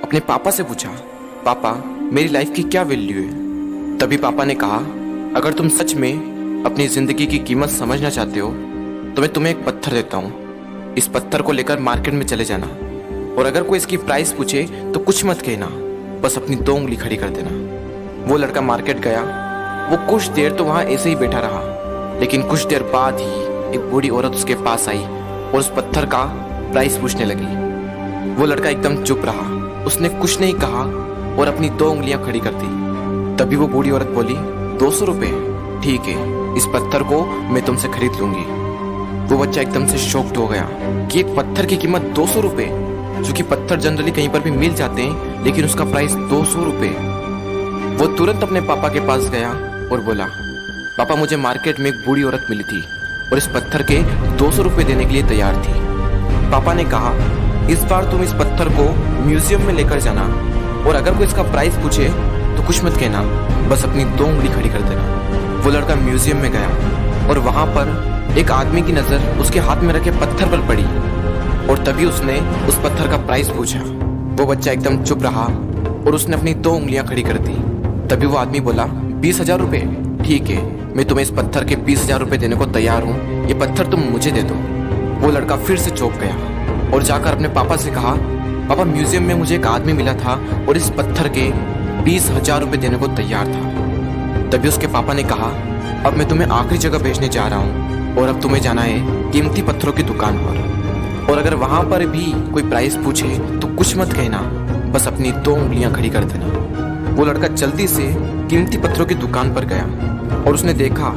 अपने पापा से पूछा, पापा मेरी लाइफ की क्या वैल्यू है। तभी पापा ने कहा, अगर तुम सच में अपनी जिंदगी की कीमत समझना चाहते हो तो मैं तुम्हें एक पत्थर देता हूँ। इस पत्थर को लेकर मार्केट में चले जाना और अगर कोई इसकी प्राइस पूछे तो कुछ मत कहना, बस अपनी 2 उंगली खड़ी कर देना। वो लड़का मार्केट गया। वो कुछ देर तो वहां ऐसे ही बैठा रहा, लेकिन कुछ देर बाद ही एक बूढ़ी औरत उसके पास आई और उस पत्थर का प्राइस पूछने लगी। वो लड़का एकदम चुप रहा, उसने कुछ नहीं कहा और अपनी 2 उंगलियां खड़ी कर दी। तभी वो बूढ़ी औरत बोली, 200 रुपये, ठीक है, इस पत्थर को मैं तुमसे खरीद लूंगी। वो बच्चा एकदम से शॉक्ड हो गया कि एक पत्थर की कीमत 200 रुपये, जो कि पत्थर जनरली कहीं पर भी मिल जाते हैं, लेकिन उसका प्राइस 200 रुपये। वो तुरंत अपने पापा के पास गया और बोला, पापा मुझे मार्केट में एक बूढ़ी औरत मिली थी और इस पत्थर के 200 रुपये देने के लिए तैयार थी। पापा ने कहा, इस बार तुम इस पत्थर को म्यूजियम में लेकर जाना और अगर कोई इसका प्राइस पूछे तो कुछ मत कहना, बस अपनी 2 उंगली खड़ी कर देना। वो लड़का म्यूजियम में गया और वहां पर एक आदमी की नजर उसके हाथ में रखे पत्थर पर पड़ी और तभी उसने उस पत्थर का प्राइस पूछा। वो बच्चा एकदम चुप रहा और उसने अपनी 2 उंगलियां खड़ी कर दी। तभी वो आदमी बोला, 20,000 रुपये, ठीक है, मैं तुम्हें इस पत्थर के 20,000 रुपये देने को तैयार हूँ, ये पत्थर तुम मुझे दे दो। वो लड़का फिर से चौंक गया और जाकर अपने पापा से कहा, पापा म्यूजियम में मुझे एक आदमी मिला था और इस पत्थर के 20,000 रुपये देने को तैयार था। तभी उसके पापा ने कहा, अब मैं तुम्हें आखिरी जगह भेजने जा रहा हूँ और अब तुम्हें जाना है कीमती पत्थरों की दुकान पर और अगर वहां पर भी कोई प्राइस पूछे तो कुछ मत कहना, बस अपनी 2 उंगलियां खड़ी कर देना। वो लड़का जल्दी से कीमती पत्थरों की दुकान पर गया और उसने देखा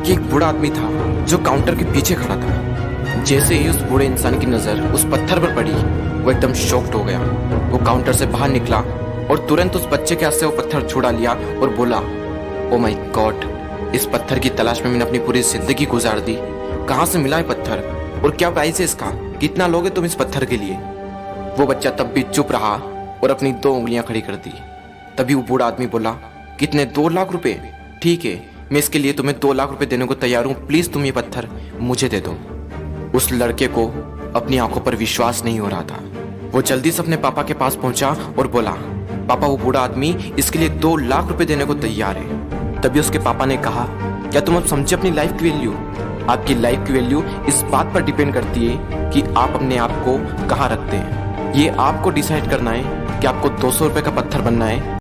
कि एक बूढ़ा आदमी था जो काउंटर के पीछे खड़ा था। जैसे ही उस बूढ़े इंसान की नजर उस पत्थर पर पड़ी, वो एकदम शॉक्ड हो गया। वो काउंटर से बाहर निकला और तुरंत उस बच्चे के हाथ से वो पत्थर छुड़ा लिया और बोला, ओ माय गॉड, इस पत्थर की तलाश में मैंने अपनी पूरी जिंदगी गुजार दी। कहाँ से मिला है पत्थर और क्या प्राइस है इसका, कितना लोगे तुम इस पत्थर के लिए। वो बच्चा तब भी चुप रहा और अपनी 2 उंगलियां खड़ी कर दी। तभी वो बूढ़ा आदमी बोला, कितने, 2 लाख रुपए, ठीक है, मैं इसके लिए तुम्हें 2 लाख रुपए देने को तैयार हूँ, प्लीज तुम ये पत्थर मुझे दे दो। उस लड़के को अपनी आंखों पर विश्वास नहीं हो रहा था। वो जल्दी से अपने पापा के पास पहुंचा और बोला, पापा वो बूढ़ा आदमी इसके लिए 2 लाख रुपए देने को तैयार है। तभी उसके पापा ने कहा, क्या तुम अब समझे अपनी लाइफ की वैल्यू? आपकी लाइफ की वैल्यू इस बात पर डिपेंड करती है कि आप अपने आप को कहाँ रखते हैं। ये आपको डिसाइड करना है कि आपको 200 रुपए का पत्थर बनना है